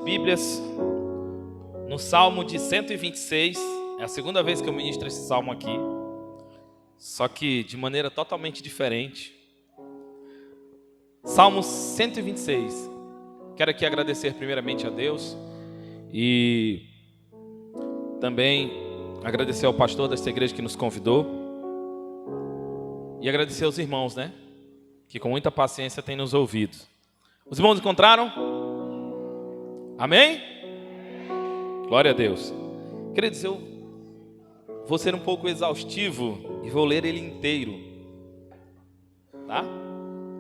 Bíblias no Salmo de 126. É a segunda vez que eu ministro esse salmo aqui, só que de maneira totalmente diferente. Salmo 126. Quero aqui agradecer primeiramente a Deus e também agradecer ao pastor desta igreja que nos convidou e agradecer aos irmãos, que com muita paciência têm nos ouvido. Os irmãos encontraram? Amém? Glória a Deus. Queridos, eu vou ser um pouco exaustivo e vou ler ele inteiro, tá?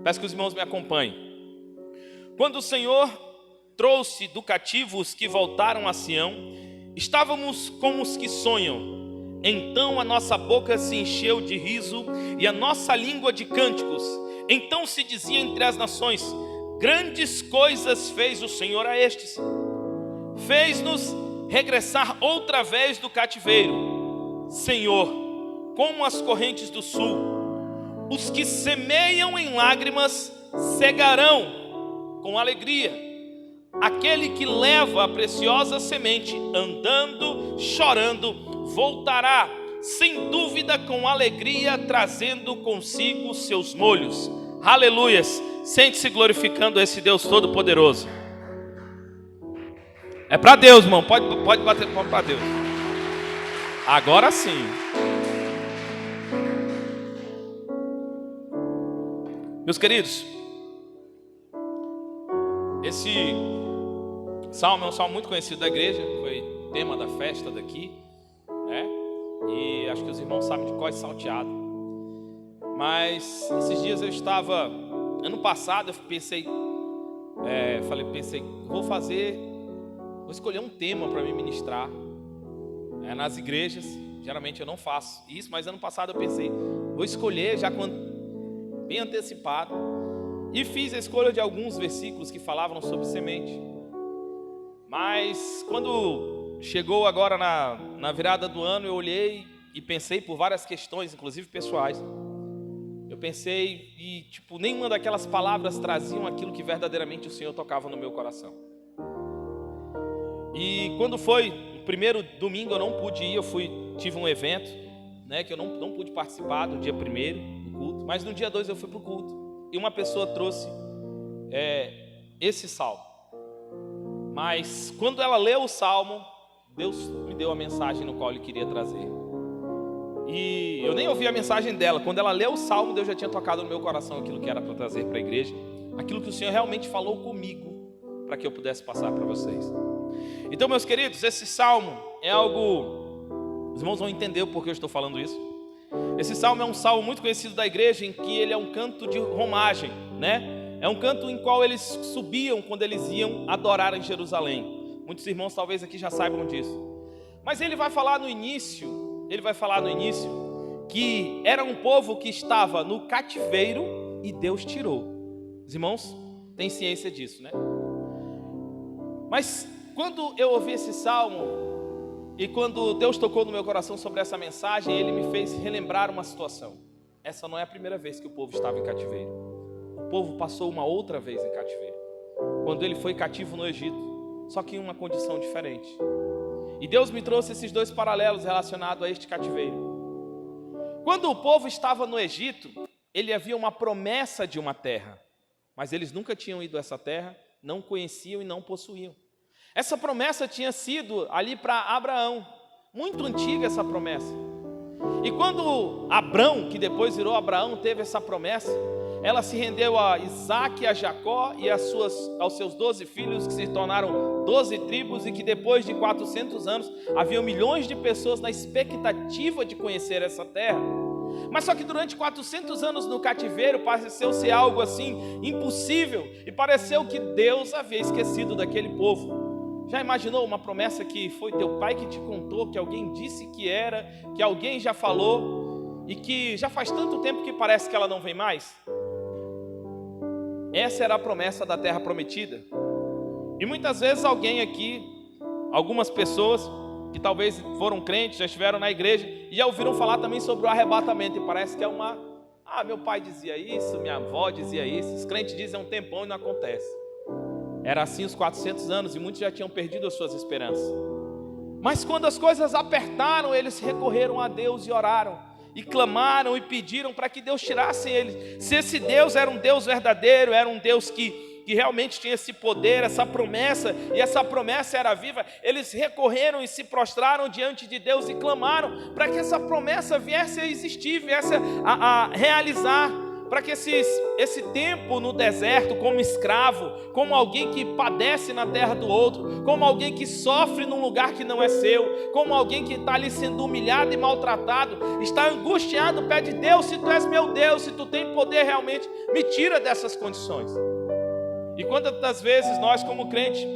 Peço que os irmãos me acompanhem. Quando o Senhor trouxe do cativo os que voltaram a Sião, estávamos como os que sonham. Então a nossa boca se encheu de riso e a nossa língua de cânticos. Então se dizia entre as nações: grandes coisas fez o Senhor a estes. Fez-nos regressar outra vez do cativeiro. Senhor, como as correntes do sul, os que semeiam em lágrimas cegarão com alegria. Aquele que leva a preciosa semente, andando, chorando, voltará, sem dúvida com alegria, trazendo consigo seus molhos. Aleluias! Sente-se glorificando esse Deus Todo-Poderoso. É para Deus, irmão. Pode bater palma para Deus. Agora sim. Meus queridos, esse salmo é um salmo muito conhecido da igreja. Foi tema da festa daqui, E acho que os irmãos sabem de cor salteado. Mas esses dias eu estava, ano passado, eu pensei, vou escolher um tema para me ministrar nas igrejas. Geralmente eu não faço isso, mas ano passado eu pensei, vou escolher já bem antecipado, e fiz a escolha de alguns versículos que falavam sobre semente. Mas quando chegou agora na virada do ano, eu olhei e pensei por várias questões, inclusive pessoais. Eu pensei e nenhuma daquelas palavras traziam aquilo que verdadeiramente o Senhor tocava no meu coração. E quando foi o primeiro domingo, eu não pude ir, tive um evento, que eu não pude participar do dia primeiro do culto, mas no dia 2 eu fui para o culto, e uma pessoa trouxe esse salmo. Mas quando ela leu o salmo, Deus me deu a mensagem no qual Ele queria trazer. E eu nem ouvi a mensagem dela. Quando ela leu o salmo, Deus já tinha tocado no meu coração aquilo que era para trazer para a igreja, aquilo que o Senhor realmente falou comigo, para que eu pudesse passar para vocês. Então, meus queridos, esse salmo é algo... Os irmãos vão entender o porquê eu estou falando isso. Esse salmo é um salmo muito conhecido da igreja, em que ele é um canto de romagem, É um canto em qual eles subiam quando eles iam adorar em Jerusalém. Muitos irmãos talvez aqui já saibam disso. Mas ele vai falar no início, que era um povo que estava no cativeiro e Deus tirou. Os irmãos têm ciência disso, Mas quando eu ouvi esse salmo, e quando Deus tocou no meu coração sobre essa mensagem, Ele me fez relembrar uma situação. Essa não é a primeira vez que o povo estava em cativeiro. O povo passou uma outra vez em cativeiro, quando ele foi cativo no Egito, só que em uma condição diferente. E Deus me trouxe esses dois paralelos relacionados a este cativeiro. Quando o povo estava no Egito, ele havia uma promessa de uma terra, mas eles nunca tinham ido a essa terra, não conheciam e não possuíam. Essa promessa tinha sido ali para Abraão, muito antiga essa promessa. E quando Abrão, que depois virou Abraão, teve essa promessa, ela se rendeu a Isaac, a Jacó e aos seus 12 filhos, que se tornaram 12 tribos, e que depois de 400 anos, haviam milhões de pessoas na expectativa de conhecer essa terra. Mas só que durante 400 anos no cativeiro, pareceu ser algo assim impossível, e pareceu que Deus havia esquecido daquele povo. Já imaginou uma promessa que foi teu pai que te contou, que alguém disse que era, que alguém já falou, e que já faz tanto tempo que parece que ela não vem mais? Essa era a promessa da terra prometida. E muitas vezes alguém aqui, algumas pessoas que talvez foram crentes, já estiveram na igreja e já ouviram falar também sobre o arrebatamento, e parece que é meu pai dizia isso, minha avó dizia isso, os crentes dizem há um tempão e não acontece. Era assim os 400 anos e muitos já tinham perdido as suas esperanças. Mas quando as coisas apertaram, eles recorreram a Deus e oraram, e clamaram e pediram para que Deus tirasse eles. Se esse Deus era um Deus verdadeiro, era um Deus que realmente tinha esse poder, essa promessa, e essa promessa era viva, eles recorreram e se prostraram diante de Deus e clamaram para que essa promessa viesse a existir, viesse a realizar, para que esse tempo no deserto, como escravo, como alguém que padece na terra do outro, como alguém que sofre num lugar que não é seu, como alguém que está ali sendo humilhado e maltratado, está angustiado, pede: Deus, se tu és meu Deus, se tu tem poder realmente, me tira dessas condições. E quantas vezes nós, como crente,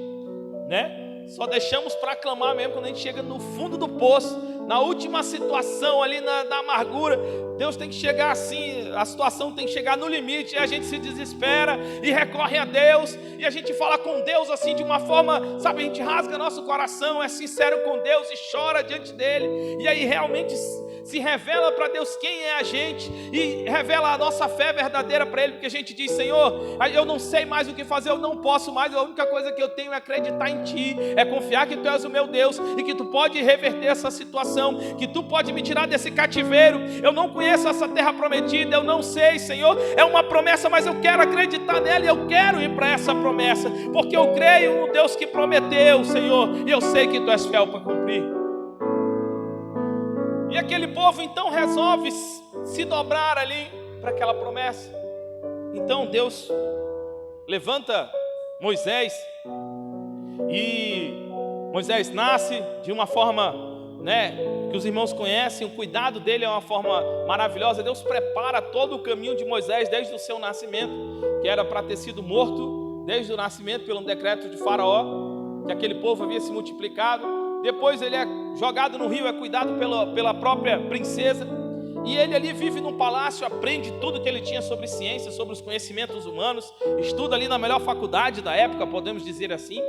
só deixamos para clamar mesmo quando a gente chega no fundo do poço, na última situação ali, na amargura. Deus tem que chegar assim, a situação tem que chegar no limite, e a gente se desespera e recorre a Deus, e a gente fala com Deus assim de uma forma, sabe, a gente rasga nosso coração, é sincero com Deus e chora diante dele, e aí realmente se revela para Deus quem é a gente, e revela a nossa fé verdadeira para Ele, porque a gente diz: Senhor, eu não sei mais o que fazer, eu não posso mais, a única coisa que eu tenho é acreditar em Ti, é confiar que Tu és o meu Deus, e que Tu pode reverter essa situação, que Tu pode me tirar desse cativeiro. Eu não conheço essa terra prometida, eu não sei, Senhor, é uma promessa, mas eu quero acreditar nela, e eu quero ir para essa promessa, porque eu creio no Deus que prometeu, Senhor, e eu sei que Tu és fiel para cumprir. E aquele povo então resolve se dobrar ali para aquela promessa. Então Deus levanta Moisés, e Moisés nasce de uma forma, que os irmãos conhecem. O cuidado dele é uma forma maravilhosa. Deus prepara todo o caminho de Moisés desde o seu nascimento, que era para ter sido morto desde o nascimento pelo decreto de Faraó, que aquele povo havia se multiplicado. Depois ele é jogado no rio, é cuidado pela própria princesa, e ele ali vive num palácio, aprende tudo que ele tinha sobre ciência, sobre os conhecimentos humanos, estuda ali na melhor faculdade da época, podemos dizer assim.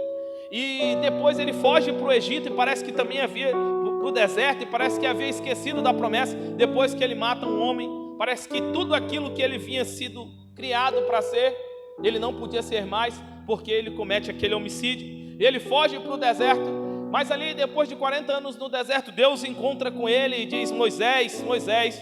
E depois ele foge para o Egito, e parece que também havia para o deserto, e parece que havia esquecido da promessa. Depois que ele mata um homem, parece que tudo aquilo que ele vinha sido criado para ser, ele não podia ser mais, porque ele comete aquele homicídio. Ele foge para o deserto. Mas ali, depois de 40 anos no deserto, Deus encontra com ele e diz: Moisés, Moisés,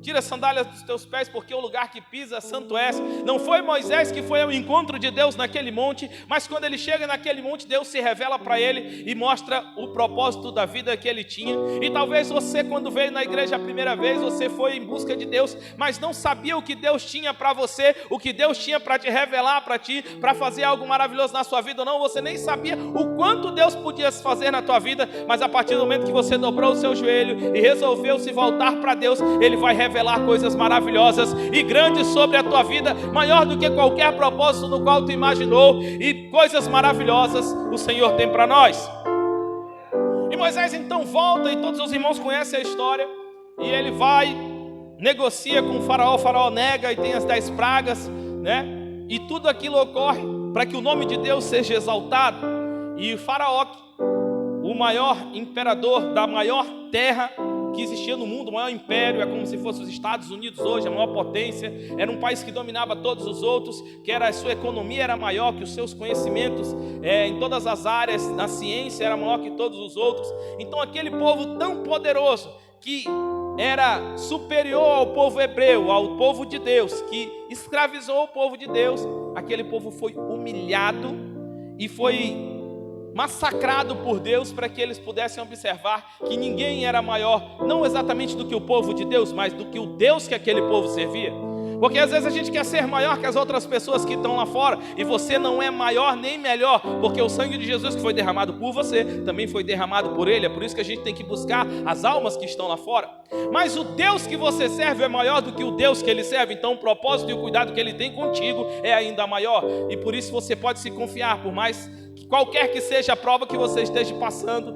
tira as sandálias dos teus pés, porque o lugar que pisa santo és. Não foi Moisés que foi ao encontro de Deus naquele monte, mas quando ele chega naquele monte, Deus se revela para ele e mostra o propósito da vida que ele tinha. E talvez você, quando veio na igreja a primeira vez, você foi em busca de Deus, mas não sabia o que Deus tinha para você, o que Deus tinha para te revelar para ti, para fazer algo maravilhoso na sua vida ou não. Você nem sabia o quanto Deus podia fazer na tua vida, mas a partir do momento que você dobrou o seu joelho e resolveu se voltar para Deus, Ele vai revelar coisas maravilhosas e grandes sobre a tua vida, maior do que qualquer propósito no qual tu imaginou, e coisas maravilhosas o Senhor tem para nós. E Moisés então volta, e todos os irmãos conhecem a história, e ele vai, negocia com o faraó nega, e tem as 10 pragas, e tudo aquilo ocorre para que o nome de Deus seja exaltado. E o faraó, o maior imperador da maior terra que existia no mundo, o maior império, é como se fosse os Estados Unidos hoje, a maior potência, era um país que dominava todos os outros, que a sua economia era maior, que os seus conhecimentos em todas as áreas, na ciência, era maior que todos os outros. Então aquele povo tão poderoso, que era superior ao povo hebreu, ao povo de Deus, que escravizou o povo de Deus, aquele povo foi humilhado e foi massacrado por Deus, para que eles pudessem observar que ninguém era maior, não exatamente do que o povo de Deus, mas do que o Deus que aquele povo servia. Porque às vezes a gente quer ser maior que as outras pessoas que estão lá fora, e você não é maior nem melhor, porque o sangue de Jesus que foi derramado por você, também foi derramado por Ele. É por isso que a gente tem que buscar as almas que estão lá fora. Mas o Deus que você serve é maior do que o Deus que Ele serve, então o propósito e o cuidado que Ele tem contigo é ainda maior, e por isso você pode se confiar, por mais que qualquer que seja a prova que você esteja passando,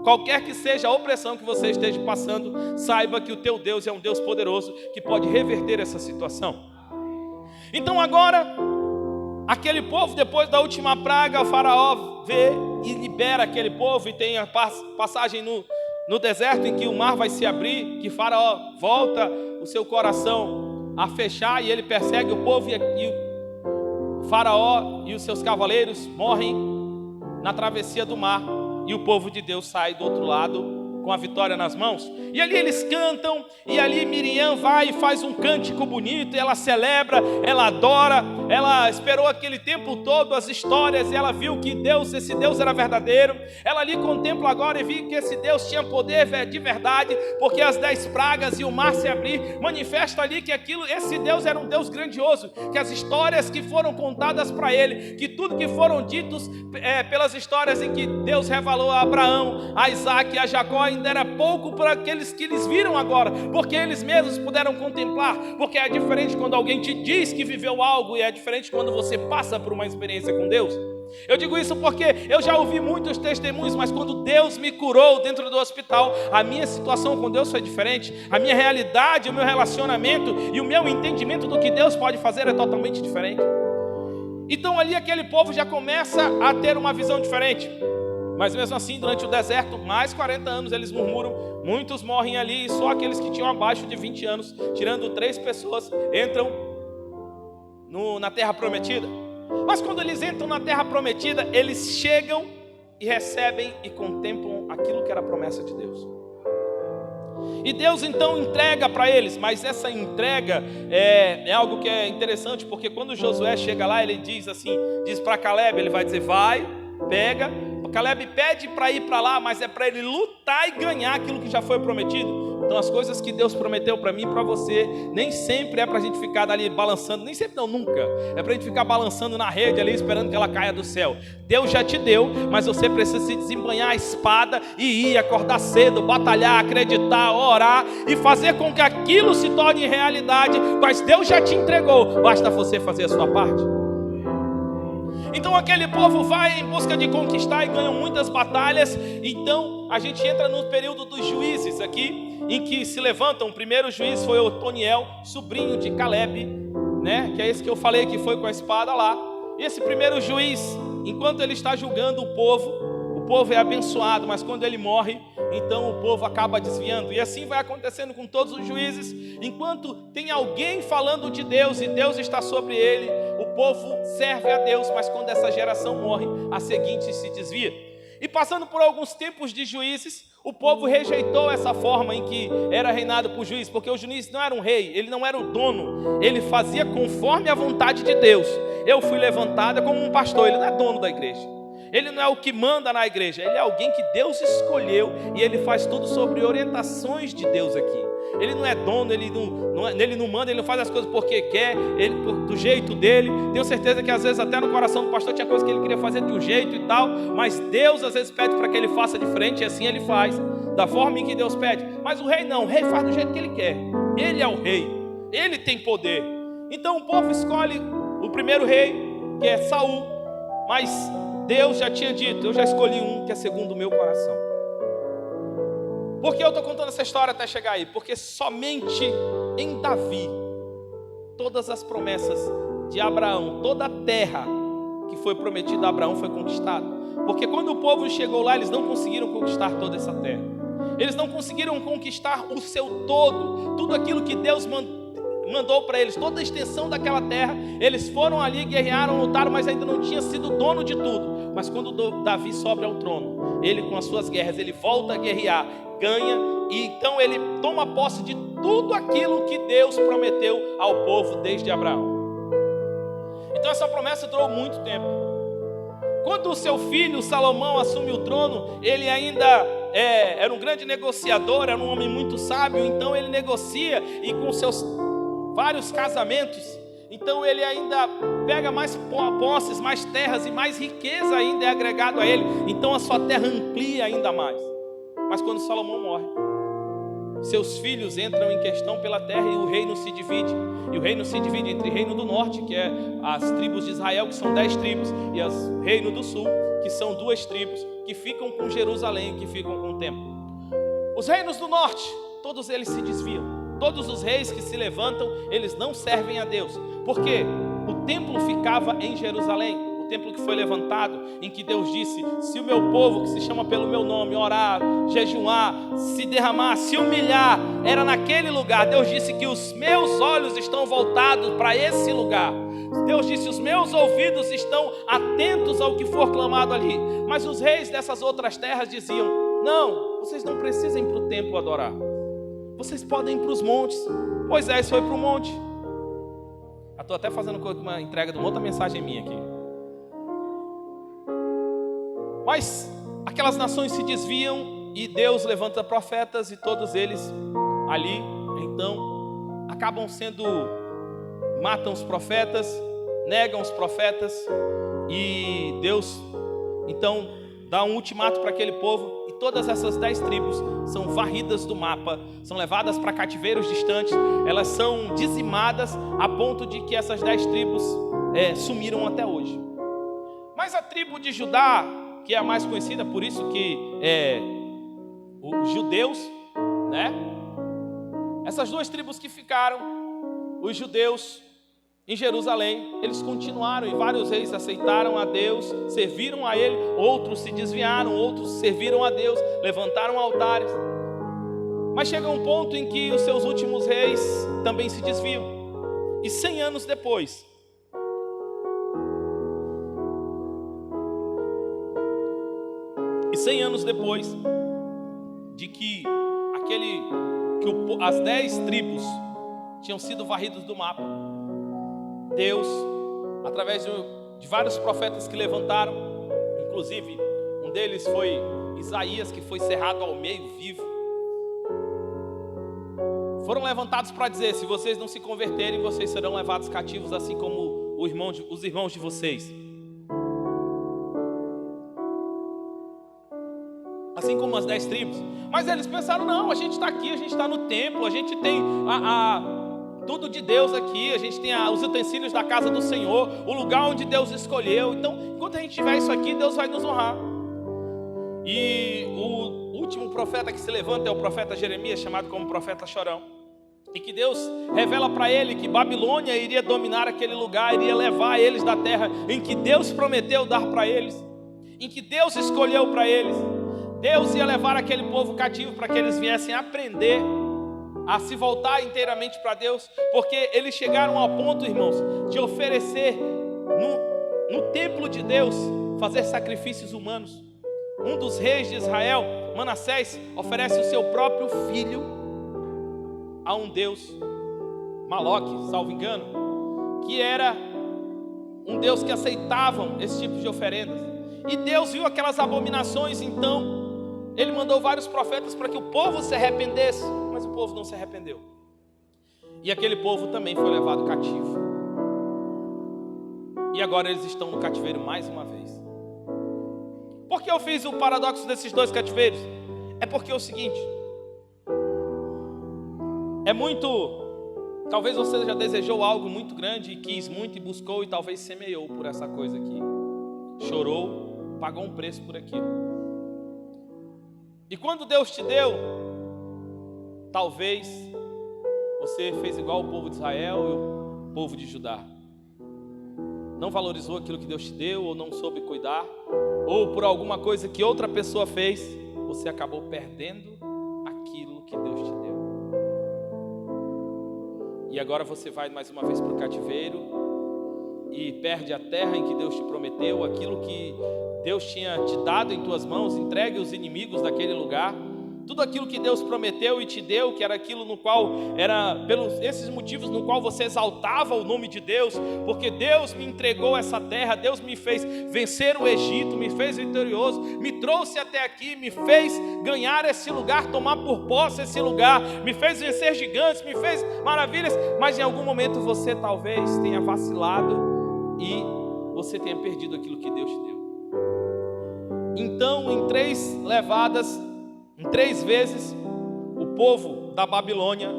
qualquer que seja a opressão que você esteja passando, saiba que o teu Deus é um Deus poderoso, que pode reverter essa situação. Então agora, aquele povo, depois da última praga, o faraó vê e libera aquele povo, e tem a passagem no deserto em que o mar vai se abrir, que faraó volta o seu coração a fechar, e ele persegue o povo, e Faraó e os seus cavaleiros morrem na travessia do mar, e o povo de Deus sai do outro lado com a vitória nas mãos. E ali eles cantam, e ali Miriam vai e faz um cântico bonito, e ela celebra, ela adora, ela esperou aquele tempo todo as histórias, e ela viu que esse Deus era verdadeiro. Ela ali contempla agora e viu que esse Deus tinha poder de verdade, porque as 10 pragas e o mar se abrir, manifesta ali que esse Deus era um Deus grandioso, que as histórias que foram contadas para ele, que tudo que foram ditos pelas histórias em que Deus revelou a Abraão, a Isaac e a Jacó, ainda era pouco para aqueles que eles viram agora, porque eles mesmos puderam contemplar, porque é diferente quando alguém te diz que viveu algo, e é diferente quando você passa por uma experiência com Deus. Eu digo isso porque eu já ouvi muitos testemunhos, mas quando Deus me curou dentro do hospital, a minha situação com Deus foi diferente, a minha realidade, o meu relacionamento e o meu entendimento do que Deus pode fazer é totalmente diferente. Então ali aquele povo já começa a ter uma visão diferente. Mas mesmo assim, durante o deserto, mais 40 anos eles murmuram, muitos morrem ali, e só aqueles que tinham abaixo de 20 anos, tirando 3 pessoas, entram na terra prometida. Mas quando eles entram na terra prometida, eles chegam e recebem e contemplam aquilo que era a promessa de Deus. E Deus então entrega para eles, mas essa entrega é algo que é interessante, porque quando Josué chega lá, ele diz para Caleb, ele vai dizer, vai, pega. Caleb pede para ir para lá, mas é para ele lutar e ganhar aquilo que já foi prometido. Então as coisas que Deus prometeu para mim e para você, nem sempre é para a gente ficar ali balançando, nem sempre não, nunca. É para a gente ficar balançando na rede ali, esperando que ela caia do céu. Deus já te deu, mas você precisa se desembanhar a espada e ir, acordar cedo, batalhar, acreditar, orar e fazer com que aquilo se torne realidade. Mas Deus já te entregou, basta você fazer a sua parte. Então aquele povo vai em busca de conquistar e ganham muitas batalhas. Então a gente entra no período dos juízes aqui, em que se levantam. O primeiro juiz foi Otoniel, sobrinho de Caleb, né? Que é esse que eu falei que foi com a espada lá. E esse primeiro juiz, enquanto ele está julgando o povo é abençoado, mas quando ele morre, então o povo acaba desviando. E assim vai acontecendo com todos os juízes. Enquanto tem alguém falando de Deus e Deus está sobre ele, o povo serve a Deus, mas quando essa geração morre, a seguinte se desvia. E passando por alguns tempos de juízes, o povo rejeitou essa forma em que era reinado por juiz, porque o juiz não era um rei, ele não era o dono, ele fazia conforme a vontade de Deus. Eu fui levantada como um pastor, ele não é dono da igreja. Ele não é o que manda na igreja, ele é alguém que Deus escolheu e ele faz tudo sobre orientações de Deus aqui. Ele não é dono, ele não manda, ele não faz as coisas porque quer, do jeito dele. Tenho certeza que às vezes até no coração do pastor tinha coisas que ele queria fazer de um jeito e tal, mas Deus às vezes pede para que ele faça diferente e assim ele faz, da forma em que Deus pede. Mas o rei não, o rei faz do jeito que ele quer. Ele é o rei, ele tem poder. Então o povo escolhe o primeiro rei, que é Saul, mas Deus já tinha dito, eu já escolhi um que é segundo o meu coração. Por que eu estou contando essa história até chegar aí? Porque somente em Davi, todas as promessas de Abraão, toda a terra que foi prometida a Abraão foi conquistada. Porque quando o povo chegou lá, eles não conseguiram conquistar toda essa terra. Eles não conseguiram conquistar o seu todo, tudo aquilo que Deus mandou para eles, toda a extensão daquela terra. Eles foram ali, guerrearam, lutaram, mas ainda não tinha sido dono de tudo. Mas quando Davi sobe ao trono, ele com as suas guerras, ele volta a guerrear, ganha, e então ele toma posse de tudo aquilo que Deus prometeu ao povo desde Abraão. Então essa promessa durou muito tempo. Quando o seu filho Salomão assume o trono, ele ainda era um grande negociador, era um homem muito sábio. Então ele negocia, e com seus vários casamentos, então ele ainda pega mais posses, mais terras, e mais riqueza ainda é agregado a ele. Então a sua terra amplia ainda mais. Mas quando Salomão morre, seus filhos entram em questão pela terra e o reino se divide. E o reino se divide entre o reino do norte, que é as tribos de Israel, que são 10 tribos, e o reino do sul, que são 2 tribos, que ficam com Jerusalém, que ficam com o templo. Os reinos do norte, todos eles se desviam. Todos os reis que se levantam, eles não servem a Deus. Porque o templo ficava em Jerusalém, o templo que foi levantado, em que Deus disse: se o meu povo, que se chama pelo meu nome, orar, jejuar, se derramar, se humilhar, era naquele lugar. Deus disse que os meus olhos estão voltados para esse lugar. Deus. Deus disse: os meus ouvidos estão atentos ao que for clamado ali. Mas os reis dessas outras terras diziam: não, vocês não precisam ir para o templo adorar. Vocês podem ir para os montes. Moisés foi para o monte. Estou até fazendo uma entrega de uma outra mensagem minha aqui. Mas aquelas nações se desviam e Deus levanta profetas e todos eles ali, então, acabam matam os profetas, negam os profetas, e Deus então dá um ultimato para aquele povo, e todas essas 10 tribos são varridas do mapa, são levadas para cativeiros distantes, elas são dizimadas a ponto de que essas 10 tribos sumiram até hoje. Mas a tribo de Judá, que é a mais conhecida, por isso que os judeus, né? Essas 2 tribos que ficaram, os judeus em Jerusalém, eles continuaram, e vários reis aceitaram a Deus, serviram a Ele, outros se desviaram, outros serviram a Deus, levantaram altares. Mas chega um ponto em que os seus últimos reis também se desviam. E 100 anos depois, de que as 10 tribos tinham sido varridos do mapa, Deus, através de vários profetas que levantaram, inclusive um deles foi Isaías, que foi cerrado ao meio vivo, foram levantados para dizer: se vocês não se converterem, vocês serão levados cativos, assim como os irmãos de vocês. Assim como as 10 tribos. Mas eles pensaram: não, a gente está aqui, a gente está no templo, a gente tem tudo de Deus aqui, a gente tem os utensílios da casa do Senhor, o lugar onde Deus escolheu. Então, enquanto a gente tiver isso aqui, Deus vai nos honrar. E o último profeta que se levanta é o profeta Jeremias, chamado como profeta chorão. E que Deus revela para ele que Babilônia iria dominar aquele lugar, iria levar eles da terra em que Deus prometeu dar para eles, em que Deus escolheu para eles. Deus ia levar aquele povo cativo para que eles viessem aprender a se voltar inteiramente para Deus, porque eles chegaram ao ponto, irmãos, de oferecer no templo de Deus, fazer sacrifícios humanos. Um dos reis de Israel, Manassés, oferece o seu próprio filho a um deus, Moloque, salvo engano, que era um deus que aceitavam esse tipo de oferendas. E Deus viu aquelas abominações, então Ele mandou vários profetas para que o povo se arrependesse, mas o povo não se arrependeu. E aquele povo também foi levado cativo. E agora eles estão no cativeiro mais uma vez. Por que eu fiz o paradoxo desses 2 cativeiros? É porque é o seguinte: talvez você já desejou algo muito grande e quis muito e buscou e talvez semeou por essa coisa aqui. Chorou, pagou um preço por aquilo. E quando Deus te deu, talvez você fez igual o povo de Israel e o povo de Judá. Não valorizou aquilo que Deus te deu, ou não soube cuidar, ou por alguma coisa que outra pessoa fez, você acabou perdendo aquilo que Deus te deu. E agora você vai mais uma vez para o cativeiro e perde a terra em que Deus te prometeu, aquilo que Deus tinha te dado em tuas mãos, entregue os inimigos daquele lugar. Tudo aquilo que Deus prometeu e te deu, que era aquilo no qual, era pelos esses motivos no qual você exaltava o nome de Deus, porque Deus me entregou essa terra, Deus me fez vencer o Egito, me fez vitorioso, me trouxe até aqui, me fez ganhar esse lugar, tomar por posse esse lugar, me fez vencer gigantes, me fez maravilhas, mas em algum momento você talvez tenha vacilado e você tenha perdido aquilo que Deus te deu. Então, em 3 levadas, em 3 vezes, o povo da Babilônia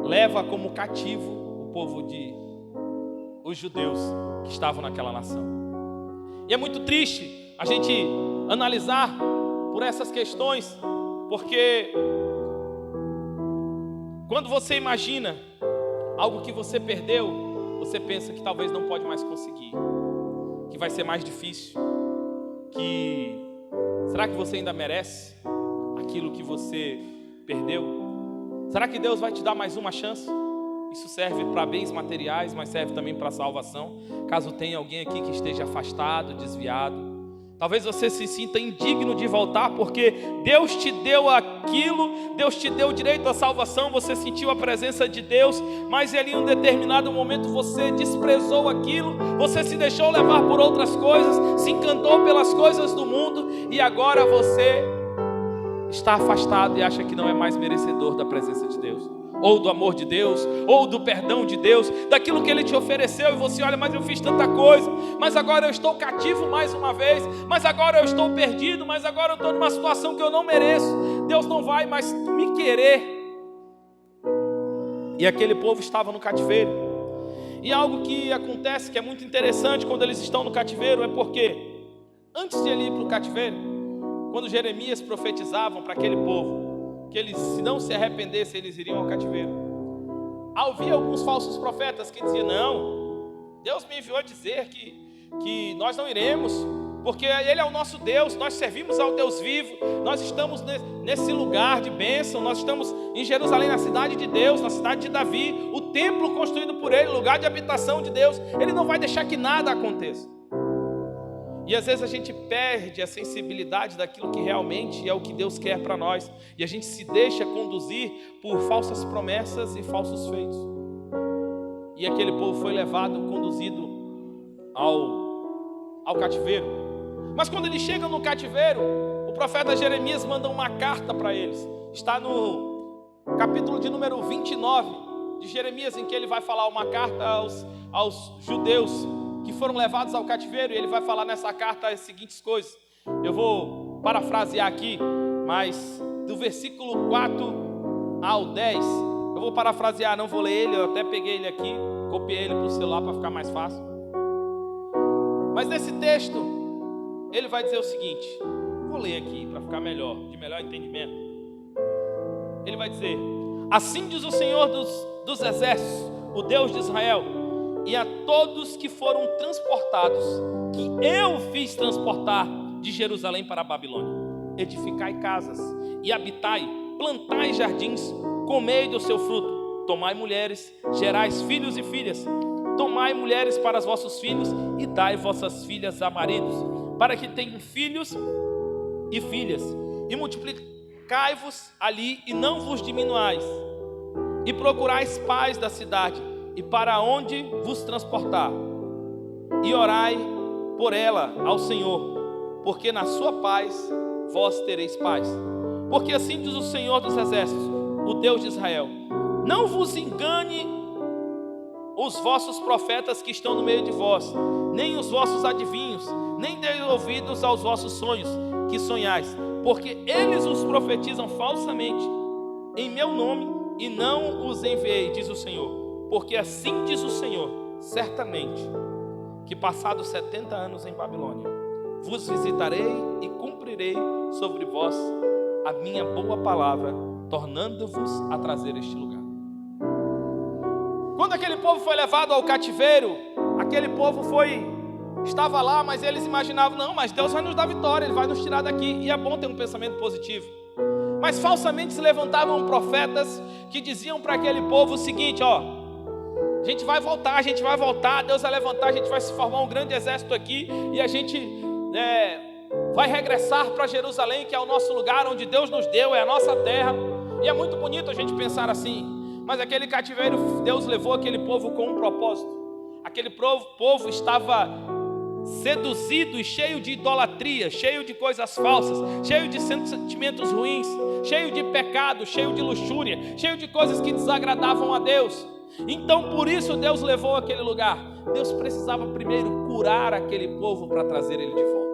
leva como cativo o povo os judeus que estavam naquela nação. E é muito triste a gente analisar por essas questões, porque quando você imagina algo que você perdeu, você pensa que talvez não pode mais conseguir, que vai ser mais difícil, que será que você ainda merece aquilo que você perdeu? Será que Deus vai te dar mais uma chance? Isso serve para bens materiais, mas serve também para a salvação. Caso tenha alguém aqui que esteja afastado, desviado, talvez você se sinta indigno de voltar, porque Deus te deu aquilo, Deus te deu o direito à salvação, você sentiu a presença de Deus, mas ali em um determinado momento você desprezou aquilo, você se deixou levar por outras coisas, se encantou pelas coisas do mundo, e agora você está afastado e acha que não é mais merecedor da presença de Deus, ou do amor de Deus, ou do perdão de Deus, daquilo que Ele te ofereceu, e você olha, mas eu fiz tanta coisa, mas agora eu estou cativo mais uma vez, mas agora eu estou perdido, mas agora eu estou numa situação que eu não mereço, Deus não vai mais me querer. E aquele povo estava no cativeiro, e algo que acontece que é muito interessante quando eles estão no cativeiro, é porque antes de ele ir para o cativeiro, quando Jeremias profetizavam para aquele povo, que eles, se não se arrependessem, eles iriam ao cativeiro, havia alguns falsos profetas que diziam, não, Deus me enviou a dizer que nós não iremos, porque Ele é o nosso Deus, nós servimos ao Deus vivo, nós estamos nesse lugar de bênção, nós estamos em Jerusalém, na cidade de Deus, na cidade de Davi, o templo construído por Ele, lugar de habitação de Deus, Ele não vai deixar que nada aconteça. E às vezes a gente perde a sensibilidade daquilo que realmente é o que Deus quer para nós, e a gente se deixa conduzir por falsas promessas e falsos feitos. E aquele povo foi levado, conduzido ao cativeiro. Mas quando eles chegam no cativeiro, o profeta Jeremias manda uma carta para eles. Está no capítulo de número 29 de Jeremias, em que ele vai falar uma carta aos judeus que foram levados ao cativeiro, e ele vai falar nessa carta as seguintes coisas. Eu vou parafrasear aqui, mas do versículo 4 ao 10, eu vou parafrasear, não vou ler ele, eu até peguei ele aqui, copiei ele para o celular para ficar mais fácil. Mas nesse texto, ele vai dizer o seguinte, vou ler aqui para ficar melhor, de melhor entendimento. Ele vai dizer, assim diz o Senhor dos exércitos, o Deus de Israel, e a todos que foram transportados, que eu fiz transportar de Jerusalém para a Babilônia, edificai casas e habitai, plantai jardins, comei do seu fruto, tomai mulheres, gerais filhos e filhas, tomai mulheres para os vossos filhos e dai vossas filhas a maridos, para que tenham filhos e filhas, e multiplicai-vos ali e não vos diminuais, e procurais paz da cidade, e para onde vos transportar, e orai por ela ao Senhor, porque na sua paz vós tereis paz. Porque assim diz o Senhor dos exércitos, o Deus de Israel, não vos engane os vossos profetas que estão no meio de vós, nem os vossos adivinhos, nem deem ouvidos aos vossos sonhos que sonhais, porque eles os profetizam falsamente em meu nome, e não os enviei, diz o Senhor. Porque assim diz o Senhor, certamente, que passados 70 anos em Babilônia, vos visitarei e cumprirei sobre vós a minha boa palavra, tornando-vos a trazer este lugar. Quando aquele povo foi levado ao cativeiro, aquele povo estava lá, mas eles imaginavam, não, mas Deus vai nos dar vitória, Ele vai nos tirar daqui, e é bom ter um pensamento positivo. Mas falsamente se levantavam profetas que diziam para aquele povo o seguinte, a gente vai voltar, Deus vai levantar, a gente vai se formar um grande exército aqui, e a gente vai regressar para Jerusalém, que é o nosso lugar onde Deus nos deu, é a nossa terra. E é muito bonito a gente pensar assim, mas aquele cativeiro, Deus levou aquele povo com um propósito. Aquele povo estava seduzido e cheio de idolatria, cheio de coisas falsas, cheio de sentimentos ruins, cheio de pecado, cheio de luxúria, cheio de coisas que desagradavam a Deus. Então por isso Deus levou aquele lugar. Deus precisava primeiro curar aquele povo para trazer ele de volta.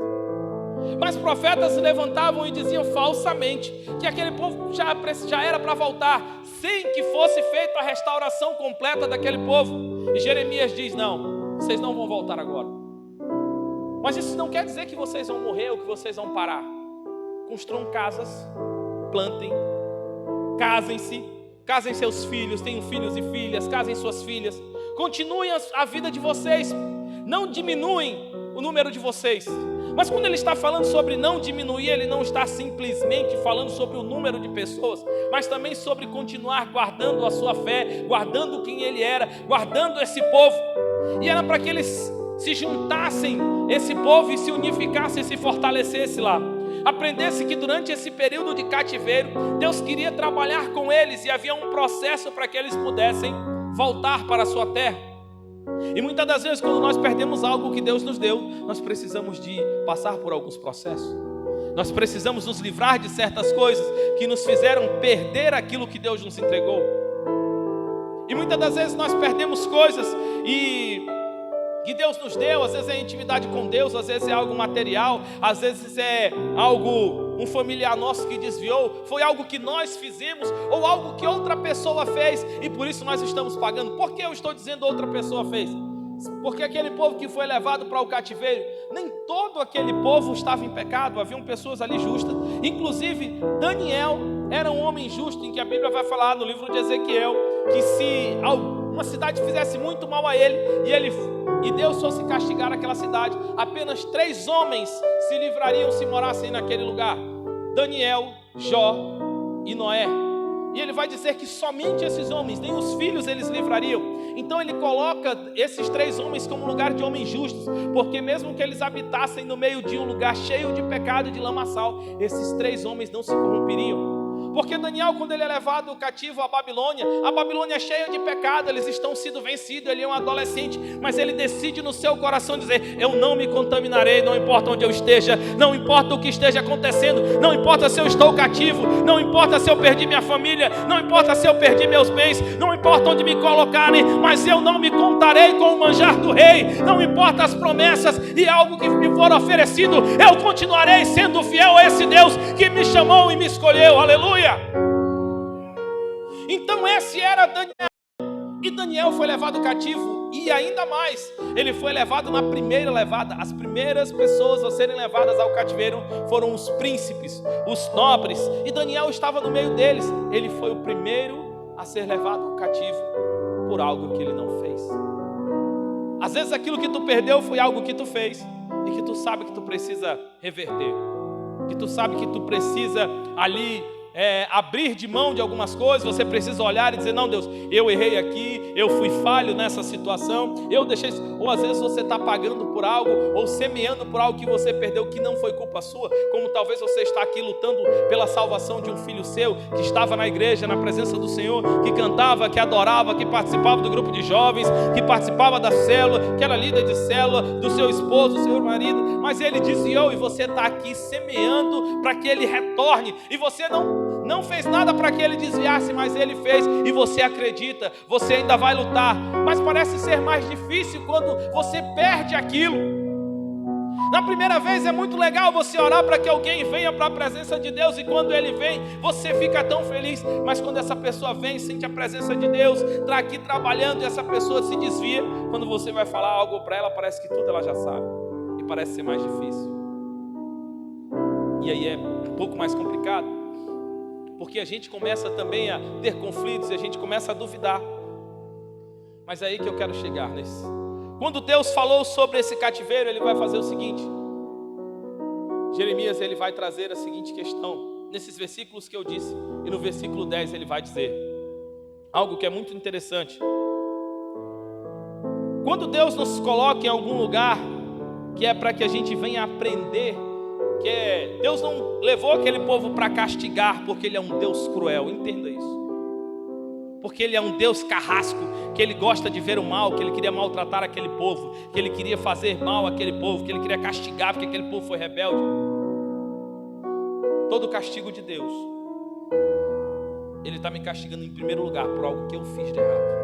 Mas profetas se levantavam e diziam falsamente que aquele povo já era para voltar, sem que fosse feita a restauração completa daquele povo. E Jeremias diz, não, vocês não vão voltar agora. Mas isso não quer dizer que vocês vão morrer ou que vocês vão parar. Construam casas, plantem, casem-se, casem seus filhos, tenham filhos e filhas, casem suas filhas. Continuem a vida de vocês, não diminuem o número de vocês, Mas quando ele está falando sobre não diminuir, ele não está simplesmente falando sobre o número de pessoas, mas também sobre continuar guardando a sua fé, guardando quem ele era, guardando esse povo. E era para que eles se juntassem, esse povo, e se unificassem, se fortalecessem lá. Aprendesse que durante esse período de cativeiro, Deus queria trabalhar com eles, e havia um processo para que eles pudessem voltar para a sua terra. E muitas das vezes, quando nós perdemos algo que Deus nos deu, nós precisamos de passar por alguns processos. Nós precisamos nos livrar de certas coisas que nos fizeram perder aquilo que Deus nos entregou. E muitas das vezes nós perdemos coisas que Deus nos deu. Às vezes é intimidade com Deus, às vezes é algo material, às vezes é algo, um familiar nosso que desviou, foi algo que nós fizemos, ou algo que outra pessoa fez, e por isso nós estamos pagando. Por que eu estou dizendo outra pessoa fez? Porque aquele povo que foi levado para o cativeiro, nem todo aquele povo estava em pecado, haviam pessoas ali justas. Inclusive Daniel era um homem justo, em que a Bíblia vai falar no livro de Ezequiel, que se uma cidade fizesse muito mal a ele, e Deus fosse castigar aquela cidade, apenas 3 homens se livrariam se morassem naquele lugar: Daniel, Jó e Noé. E ele vai dizer que somente esses homens, nem os filhos eles livrariam. Então ele coloca esses 3 homens como lugar de homens justos, porque mesmo que eles habitassem no meio de um lugar cheio de pecado e de lamaçal, esses 3 homens não se corromperiam. Porque Daniel, quando ele é levado cativo à Babilônia é cheia de pecado, eles estão sendo vencidos, ele é um adolescente, mas ele decide no seu coração dizer: eu não me contaminarei, não importa onde eu esteja, não importa o que esteja acontecendo, não importa se eu estou cativo, não importa se eu perdi minha família, não importa se eu perdi meus bens, não importa onde me colocarem, mas eu não me contarei com o manjar do rei, não importa as promessas e algo que me for oferecido, eu continuarei sendo fiel a esse Deus que me chamou e me escolheu. Aleluia! Então esse era Daniel. E Daniel foi levado cativo, e ainda mais, ele foi levado na primeira levada. As primeiras pessoas a serem levadas ao cativeiro foram os príncipes, os nobres, e Daniel estava no meio deles. Ele foi o primeiro a ser levado cativo por algo que ele não fez. Às vezes aquilo que tu perdeu foi algo que tu fez, e que tu sabe que tu precisa reverter, que tu sabe que tu precisa ali abrir de mão de algumas coisas. Você precisa olhar e dizer: não, Deus, eu errei aqui, eu fui falho nessa situação, eu deixei isso. Ou às vezes você está pagando por algo, ou semeando por algo que você perdeu, que não foi culpa sua. Como talvez você está aqui lutando pela salvação de um filho seu, que estava na igreja, na presença do Senhor, que cantava, que adorava, que participava do grupo de jovens, que participava da célula, que era líder de célula, do seu esposo, do seu marido, mas ele desviou, e você está aqui semeando para que ele retorne, e você não fez nada para que ele desviasse, mas ele fez, e você acredita, você ainda vai lutar, mas parece ser mais difícil quando você perde aquilo. Na primeira vez é muito legal você orar para que alguém venha para a presença de Deus, e quando ele vem, você fica tão feliz, mas quando essa pessoa vem, sente a presença de Deus, está aqui trabalhando, e essa pessoa se desvia, quando você vai falar algo para ela, parece que tudo ela já sabe, e parece ser mais difícil, e aí é um pouco mais complicado, porque a gente começa também a ter conflitos, e a gente começa a duvidar. Mas é aí que eu quero chegar nesse. Quando Deus falou sobre esse cativeiro, ele vai fazer o seguinte. Jeremias, ele vai trazer a seguinte questão, nesses versículos que eu disse, e no versículo 10 ele vai dizer algo que é muito interessante. Quando Deus nos coloca em algum lugar, que é para que a gente venha aprender, que Deus não levou aquele povo para castigar, porque Ele é um Deus cruel, entenda isso. Porque Ele é um Deus carrasco, que Ele gosta de ver o mal, que Ele queria maltratar aquele povo, que Ele queria fazer mal àquele povo, que Ele queria castigar, porque aquele povo foi rebelde. Todo castigo de Deus, Ele está me castigando em primeiro lugar por algo que eu fiz de errado.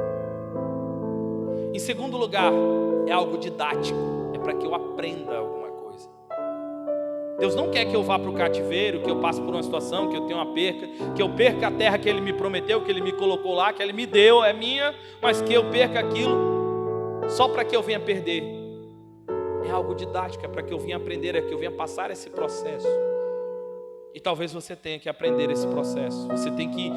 Em segundo lugar, é algo didático, é para que eu aprenda alguma coisa. Deus não quer que eu vá para o cativeiro, que eu passe por uma situação, que eu tenha uma perca, que eu perca a terra que Ele me prometeu, que Ele me colocou lá, que Ele me deu, é minha, mas que eu perca aquilo só para que eu venha perder. É algo didático, é para que eu venha aprender, é que eu venha passar esse processo. E talvez você tenha que aprender esse processo, você tem que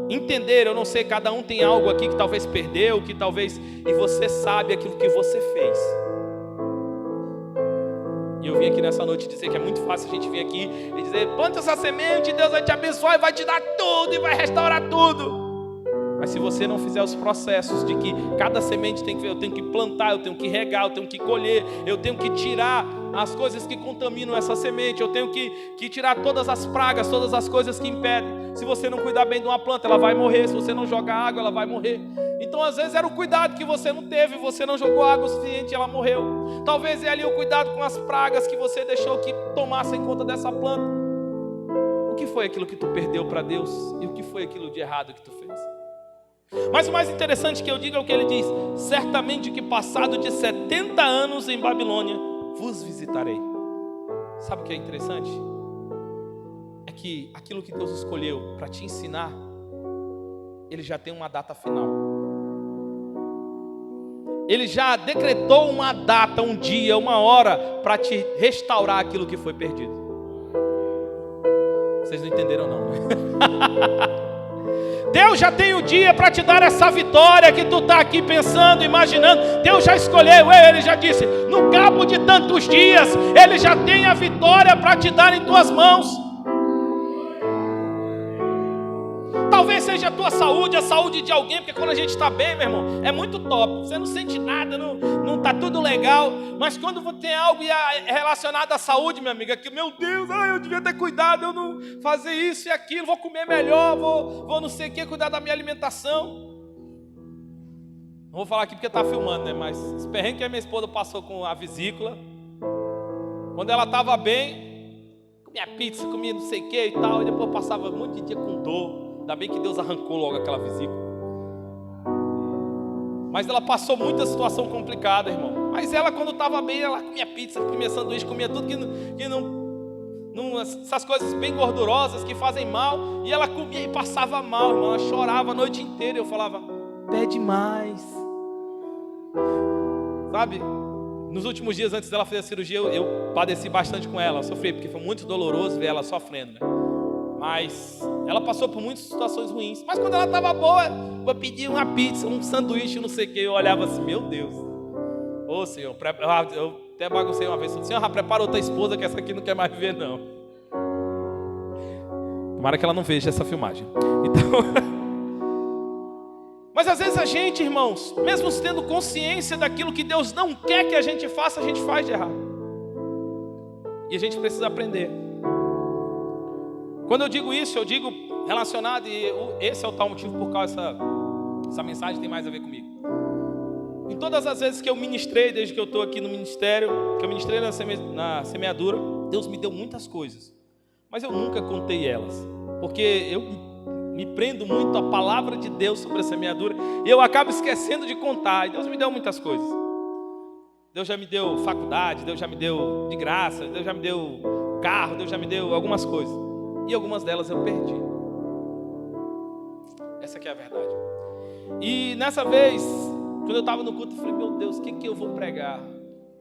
entender. Eu não sei, cada um tem algo aqui que talvez perdeu, que talvez, e você sabe aquilo que você fez. E eu vim aqui nessa noite dizer que é muito fácil a gente vir aqui e dizer: planta essa semente, Deus vai te abençoar e vai te dar tudo e vai restaurar tudo. Mas se você não fizer os processos de que cada semente eu tenho que plantar, eu tenho que regar, eu tenho que colher, eu tenho que tirar as coisas que contaminam essa semente, eu tenho que tirar todas as pragas, todas as coisas que impedem. Se você não cuidar bem de uma planta, ela vai morrer. Se você não jogar água, ela vai morrer. Então às vezes era o cuidado que você não teve, você não jogou água o suficiente e ela morreu. Talvez é ali o cuidado com as pragas que você deixou que tomassem conta dessa planta. O que foi aquilo que tu perdeu para Deus? E o que foi aquilo de errado que tu fez? Mas o mais interessante que eu digo é o que ele diz: certamente que passado de 70 anos em Babilônia, vos visitarei. Sabe o que é interessante? É que aquilo que Deus escolheu para te ensinar, Ele já tem uma data final. Ele já decretou uma data, um dia, uma hora para te restaurar aquilo que foi perdido. Vocês não entenderam não, né? Deus já tem o dia para te dar essa vitória que tu está aqui pensando, imaginando. Deus já escolheu, Ele já disse: no cabo de tantos dias, Ele já tem a vitória para te dar em tuas mãos. Talvez seja a tua saúde, a saúde de alguém, porque quando a gente está bem, meu irmão, é muito top. Você não sente nada, não está tudo legal. Mas quando tem algo relacionado à saúde, minha amiga, que meu Deus, eu devia ter cuidado, eu não fazer isso e aquilo, vou comer melhor, vou não sei o que, cuidar da minha alimentação. Não vou falar aqui porque está filmando, né? Mas esse perrengue que a minha esposa passou com a vesícula, quando ela estava bem, comia pizza, comia não sei o que e tal, e depois passava um monte de dia com dor. Ainda bem que Deus arrancou logo aquela vesícula. Mas ela passou muita situação complicada, irmão. Mas ela, quando estava bem, ela comia pizza, comia sanduíche, comia tudo que não essas coisas bem gordurosas que fazem mal. E ela comia e passava mal, irmão. Ela chorava a noite inteira. Eu falava: pede mais. Sabe? Nos últimos dias antes dela fazer a cirurgia, eu padeci bastante com ela. Eu sofri, porque foi muito doloroso ver ela sofrendo, né? Mas ela passou por muitas situações ruins. Mas quando ela estava boa, eu pedi uma pizza, um sanduíche, não sei o que. Eu olhava assim: meu Deus. Ô Senhor, eu até baguncei uma vez. Senhor, já prepara outra esposa, que essa aqui não quer mais viver não. Tomara que ela não veja essa filmagem. Então... Mas às vezes a gente, irmãos, mesmo tendo consciência daquilo que Deus não quer que a gente faça, a gente faz de errado. E a gente precisa aprender. Quando eu digo isso, eu digo relacionado, e esse é o tal motivo por qual essa mensagem tem mais a ver comigo. Em todas as vezes que eu ministrei, desde que eu estou aqui no ministério, que eu ministrei na semeadura, Deus me deu muitas coisas, mas eu nunca contei elas, porque eu me prendo muito à palavra de Deus sobre a semeadura, e eu acabo esquecendo de contar. E Deus me deu muitas coisas. Deus já me deu faculdade, Deus já me deu de graça, Deus já me deu carro, Deus já me deu algumas coisas. E algumas delas eu perdi. Essa que é a verdade. E nessa vez, quando eu estava no culto, eu falei: meu Deus, o que eu vou pregar?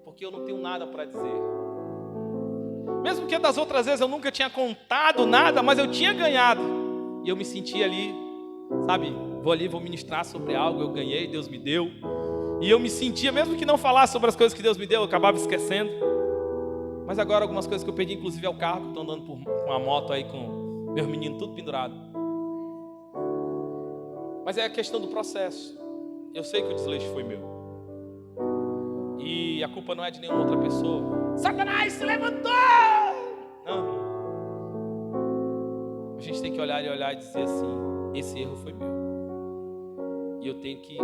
Porque eu não tenho nada para dizer. Mesmo que das outras vezes eu nunca tinha contado nada, mas eu tinha ganhado. E eu me senti ali, sabe? Vou ministrar sobre algo, eu ganhei, Deus me deu. E eu me sentia, mesmo que não falasse sobre as coisas que Deus me deu, eu acabava esquecendo. Mas agora algumas coisas que eu perdi, inclusive é o carro, que estou andando com uma moto aí com meus meninos tudo pendurado. Mas é a questão do processo. Eu sei que o desleixo foi meu. E a culpa não é de nenhuma outra pessoa. Satanás se levantou! Não. A gente tem que olhar e dizer assim: esse erro foi meu. E eu tenho que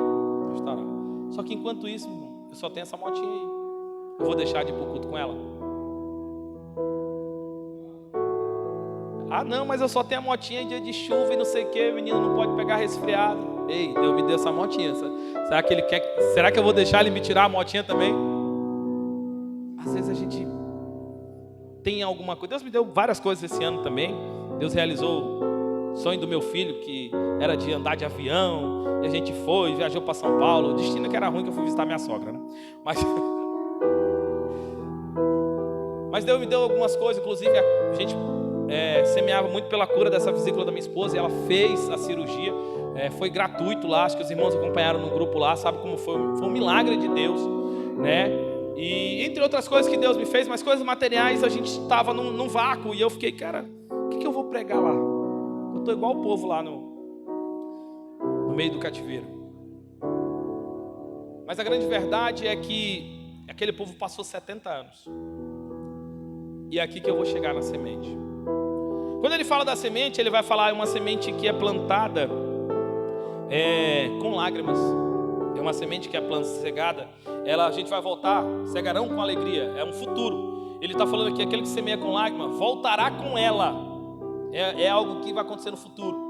restaurar. Só que enquanto isso, eu só tenho essa motinha aí. Eu vou deixar de ir pro culto com ela? Ah não, mas eu só tenho a motinha em dia de chuva e não sei o que, o menino não pode pegar resfriado. Ei, Deus me deu essa motinha. Será que Ele quer? Será que eu vou deixar Ele me tirar a motinha também? Às vezes a gente tem alguma coisa. Deus me deu várias coisas esse ano também. Deus realizou o sonho do meu filho, que era de andar de avião. E a gente viajou para São Paulo. O destino que era ruim, que eu fui visitar minha sogra, né? Mas Deus me deu algumas coisas. Inclusive a gente semeava muito pela cura dessa vesícula da minha esposa, e ela fez a cirurgia, foi gratuito lá, acho que os irmãos acompanharam no grupo lá, sabe como foi um milagre de Deus, né? E entre outras coisas que Deus me fez, mas coisas materiais, a gente estava num vácuo. E eu fiquei, cara, o que eu vou pregar lá? Eu estou igual o povo lá no meio do cativeiro. Mas a grande verdade é que aquele povo passou 70 anos. E é aqui que eu vou chegar na semente. Quando ele fala da semente, ele vai falar uma semente que é plantada com lágrimas. É uma semente que é cegada. A gente vai voltar, cegarão com alegria. É um futuro. Ele está falando aqui, aquele que semeia com lágrima, voltará com ela. É algo que vai acontecer no futuro.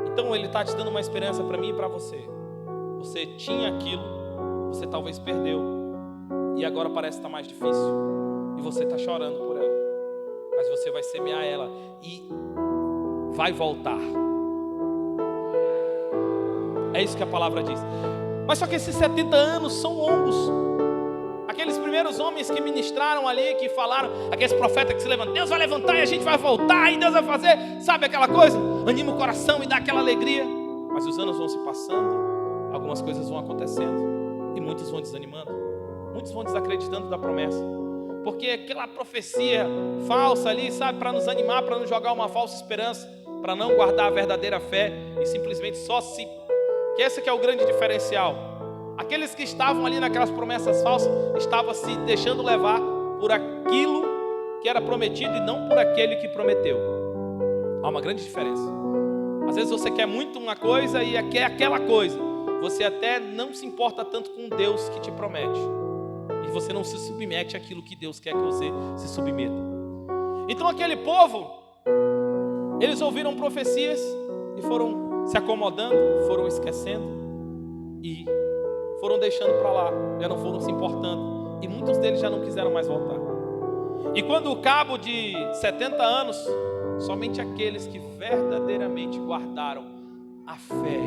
Então ele está te dando uma esperança para mim e para você. Você tinha aquilo, você talvez perdeu. E agora parece estar mais difícil. E você está chorando por ela. Mas você vai semear ela e vai voltar. É isso que a palavra diz. Mas só que esses 70 anos são longos. Aqueles primeiros homens que ministraram ali, que falaram, aqueles profetas que se levantam, Deus vai levantar e a gente vai voltar, e Deus vai fazer, sabe aquela coisa? Anima o coração e dá aquela alegria. Mas os anos vão se passando, algumas coisas vão acontecendo, e muitos vão desanimando, muitos vão desacreditando da promessa. Porque aquela profecia falsa ali, sabe, para nos animar, para nos jogar uma falsa esperança, para não guardar a verdadeira fé e simplesmente que esse que é o grande diferencial. Aqueles que estavam ali naquelas promessas falsas estavam se deixando levar por aquilo que era prometido e não por aquele que prometeu. Há uma grande diferença. Às vezes você quer muito uma coisa e quer aquela coisa. Você até não se importa tanto com Deus que te promete. E você não se submete àquilo que Deus quer que você se submeta. Então aquele povo, eles ouviram profecias e foram se acomodando, foram esquecendo e foram deixando para lá, já não foram se importando. E muitos deles já não quiseram mais voltar. E quando o cabo de 70 anos, somente aqueles que verdadeiramente guardaram a fé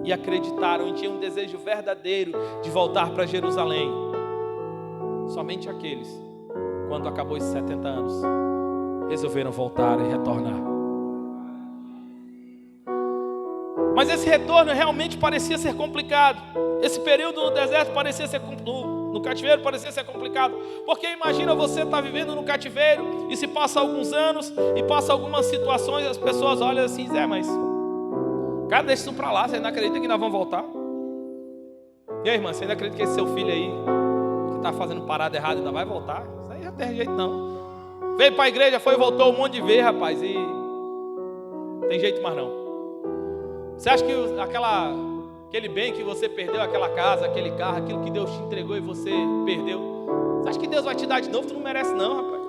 e acreditaram e tinham um desejo verdadeiro de voltar para Jerusalém, somente aqueles, quando acabou esses 70 anos, resolveram voltar e retornar. Mas esse retorno realmente parecia ser complicado. Esse período no deserto parecia ser no cativeiro parecia ser complicado. Porque imagina você estar vivendo no cativeiro e se passa alguns anos e passa algumas situações e as pessoas olham assim, mas cara, deixa isso para lá, você ainda acredita que nós vamos voltar? E aí, irmã, você ainda acredita que esse seu filho aí que está fazendo parada errada ainda vai voltar? Isso aí já tem jeito não. Veio para a igreja, foi e voltou um monte de vez, rapaz, e não tem jeito mais não. Você acha que aquele bem que você perdeu, aquela casa, aquele carro, aquilo que Deus te entregou e você perdeu, você acha que Deus vai te dar de novo? Tu não merece não, rapaz.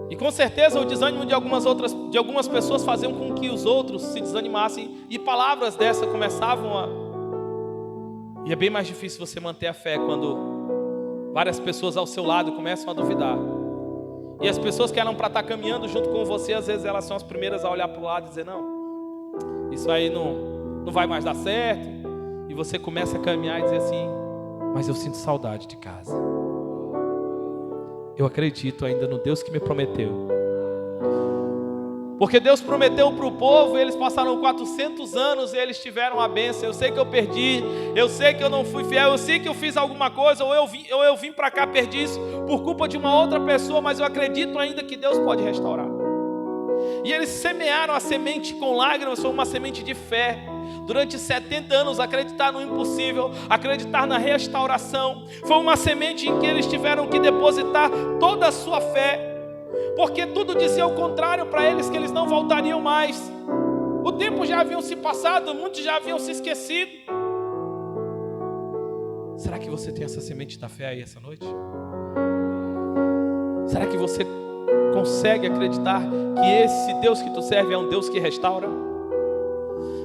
E com certeza o desânimo de algumas pessoas faziam com que os outros se desanimassem. E palavras dessas começavam a... E é bem mais difícil você manter a fé quando várias pessoas ao seu lado começam a duvidar. E as pessoas que eram para estar caminhando junto com você, às vezes elas são as primeiras a olhar para o lado e dizer, não, isso aí não vai mais dar certo. E você começa a caminhar e dizer assim, mas eu sinto saudade de casa. Eu acredito ainda no Deus que me prometeu. Porque Deus prometeu para o povo, e eles passaram 400 anos e eles tiveram a bênção. Eu sei que eu perdi, eu sei que eu não fui fiel, eu sei que eu fiz alguma coisa, ou eu vim para cá, perdi isso por culpa de uma outra pessoa, mas eu acredito ainda que Deus pode restaurar. E eles semearam a semente com lágrimas, foi uma semente de fé. Durante 70 anos, acreditar no impossível, acreditar na restauração. Foi uma semente em que eles tiveram que depositar toda a sua fé. Porque tudo dizia o contrário para eles, que eles não voltariam mais. O tempo já havia se passado, muitos já haviam se esquecido. Será que você tem essa semente da fé aí essa noite? Será que você consegue acreditar que esse Deus que tu serve é um Deus que restaura?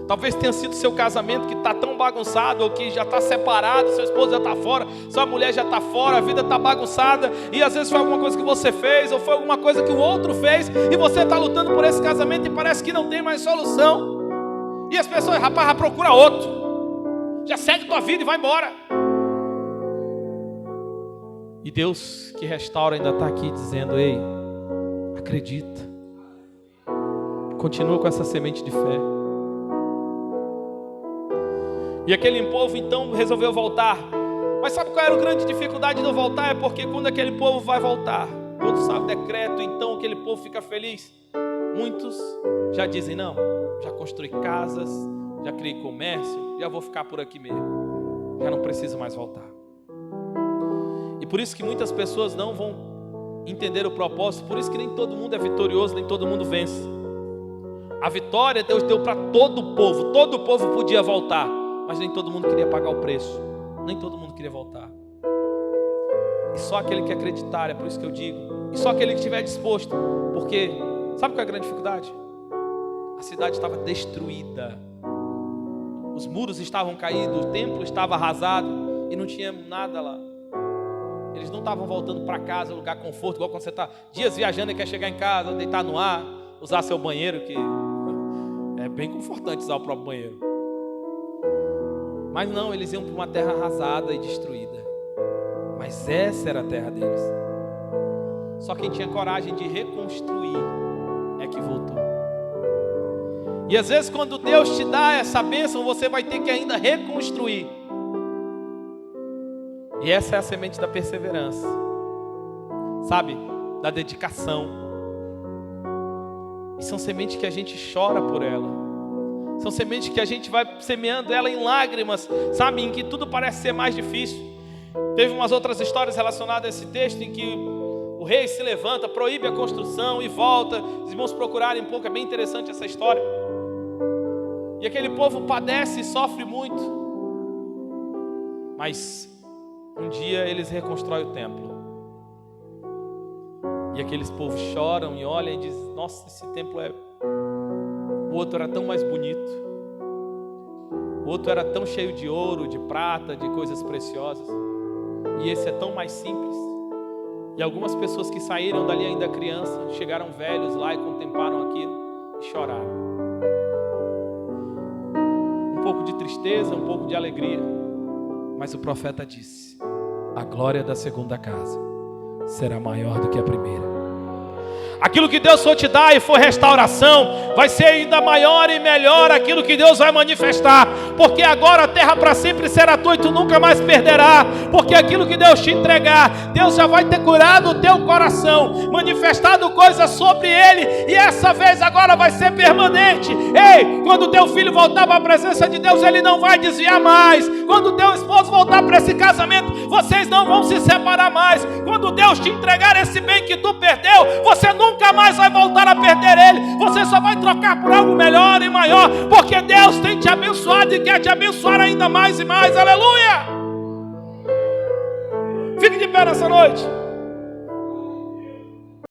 Talvez tenha sido seu casamento que está tão bagunçado, ou que já está separado, seu esposo já está fora, sua mulher já está fora, a vida está bagunçada, e às vezes foi alguma coisa que você fez, ou foi alguma coisa que o outro fez, e você está lutando por esse casamento e parece que não tem mais solução. E as pessoas, rapaz, já procura outro, já segue tua vida e vai embora. E Deus que restaura ainda está aqui dizendo, ei, acredita, continua com essa semente de fé. E aquele povo então resolveu voltar. Mas sabe qual era a grande dificuldade de eu voltar? É porque quando aquele povo vai voltar, quando sai o decreto, então aquele povo fica feliz. Muitos já dizem, não, já construí casas, já criei comércio, já vou ficar por aqui mesmo, já não preciso mais voltar. E por isso que muitas pessoas não vão entender o propósito, por isso que nem todo mundo é vitorioso, nem todo mundo vence. A vitória Deus deu para todo o povo podia voltar, mas nem todo mundo queria pagar o preço, nem todo mundo queria voltar. E só aquele que acreditar, é por isso que eu digo, e só aquele que estiver disposto, porque sabe qual é a grande dificuldade? A cidade estava destruída, os muros estavam caídos, o templo estava arrasado e não tinha nada lá. Eles não estavam voltando para casa, lugar conforto, igual quando você está dias viajando e quer chegar em casa, deitar no ar, usar seu banheiro, que é bem confortante usar o próprio banheiro. Mas não, eles iam para uma terra arrasada e destruída. Mas essa era a terra deles. Só quem tinha coragem de reconstruir é que voltou. E às vezes quando Deus te dá essa bênção, você vai ter que ainda reconstruir. E essa é a semente da perseverança, sabe? Da dedicação. E são sementes que a gente chora por ela. São sementes que a gente vai semeando ela em lágrimas, sabe? Em que tudo parece ser mais difícil. Teve umas outras histórias relacionadas a esse texto em que o rei se levanta, proíbe a construção e volta. Os irmãos procurarem um pouco, é bem interessante essa história. E aquele povo padece e sofre muito. Mas um dia eles reconstroem o templo. E aqueles povos choram e olham e dizem, nossa, esse templo é... O outro era tão mais bonito. O outro era tão cheio de ouro, de prata, de coisas preciosas. E esse é tão mais simples. E algumas pessoas que saíram dali ainda criança, chegaram velhos lá e contemplaram aquilo e choraram. Um pouco de tristeza, um pouco de alegria. Mas o profeta disse, a glória da segunda casa será maior do que a primeira. Aquilo que Deus for te dar e for restauração, vai ser ainda maior e melhor aquilo que Deus vai manifestar. Porque agora a terra para sempre será tua e tu nunca mais perderá. Porque aquilo que Deus te entregar, Deus já vai ter curado o teu coração, manifestado coisas sobre ele. E essa vez agora vai ser permanente. Ei, quando teu filho voltar para a presença de Deus, ele não vai desviar mais. Quando teu esposo voltar para esse casamento, vocês não vão se separar mais. Quando Deus te entregar esse bem que tu perdeu, você nunca mais vai voltar a perder ele. Você só vai trocar por algo melhor e maior, porque Deus tem te abençoado e quer te abençoar ainda mais e mais. Aleluia! Fique de pé nessa noite.